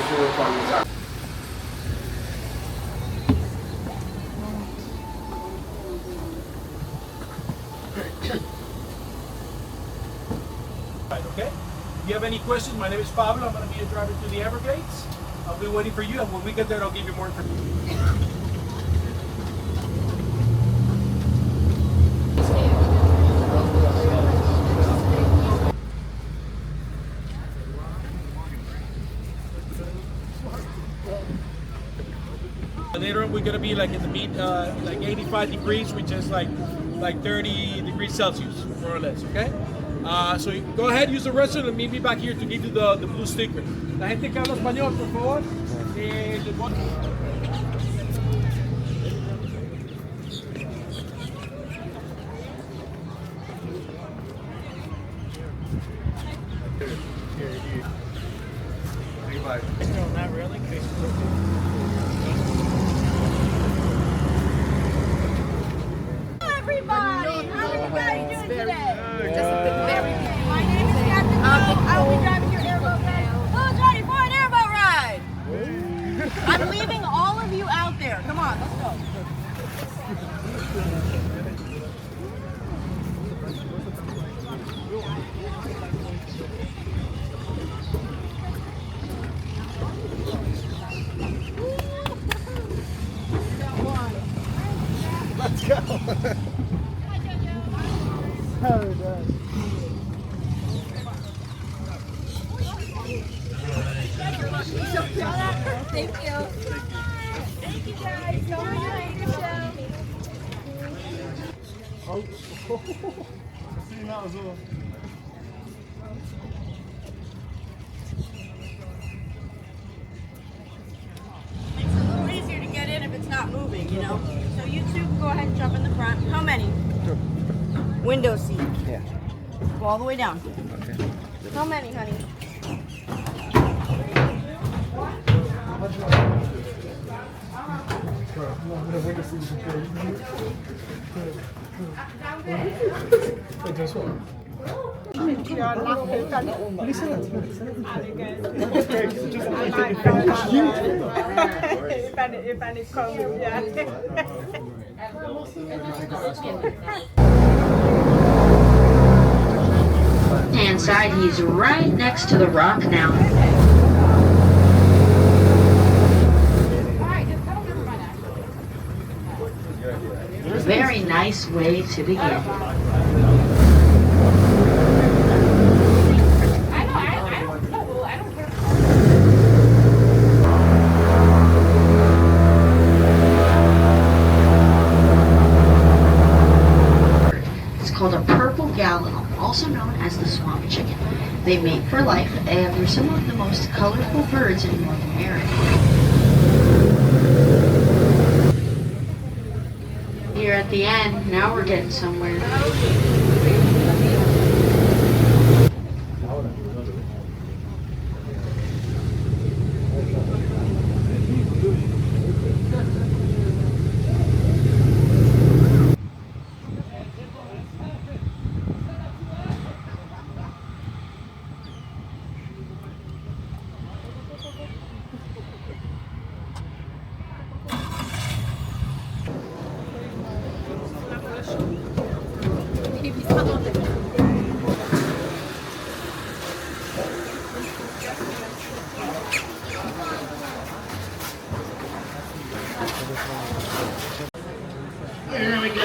Okay? If you have any questions, my name is Pablo. I'm going to be your driver to the Everglades. I'll be waiting for you, and when we get there, I'll give you more information. Later on, we're gonna be like in the like 85 degrees, which is like 30 degrees Celsius, more or less. Okay. So go ahead, use the restroom, and meet me back here to give you the blue sticker. La gente que habla español, por favor. No, not really. Everybody, how are you guys doing today? My name is Captain Joe. I will be driving your airboat ride. Who's ready for an airboat ride? I'm leaving all of you out there. Come on, let's go. Let's go. Thank you. Thank you guys. So nice. It's a little easier to get in if it's not moving, you know? So you two go ahead and jump in the front. How many? Two. Window seat. Yeah. Go all the way down. Okay. How many, honey? Hand side, he's right next to the rock now. Very nice way to begin. It's called a purple gallon, also known as the swamp chicken. They mate for life. They're some of the most colorful birds in North America. Here at the end, now we're getting somewhere. Here we go.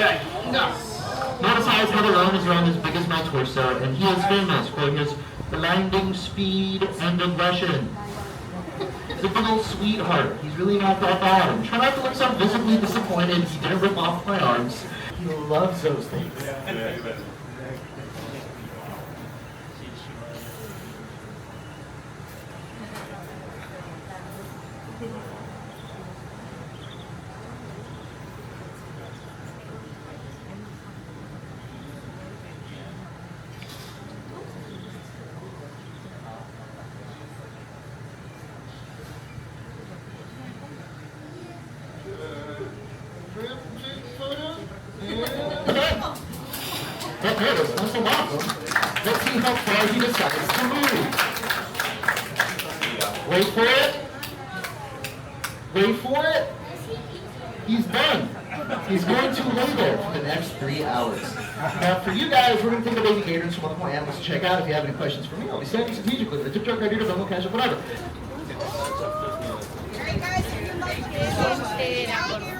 Notice how his little arm is around his biggest male torso, and he is famous for his blinding speed and aggression. He's a big old sweetheart. He's really not that bad. Try not to look so visibly disappointed. He didn't rip off my arms. He loves those things. Okay, that's so awesome. Let's see how far he decides to move. Wait for it. Wait for it. He's done. He's going to lay there for the next 3 hours. Now, for you guys, we're going to take a baby gator and some other more animals to check out. If you have any questions for me, I'll be standing strategically with a tip truck right here to Venmo, cash, or whatever. Alright guys, if you like this,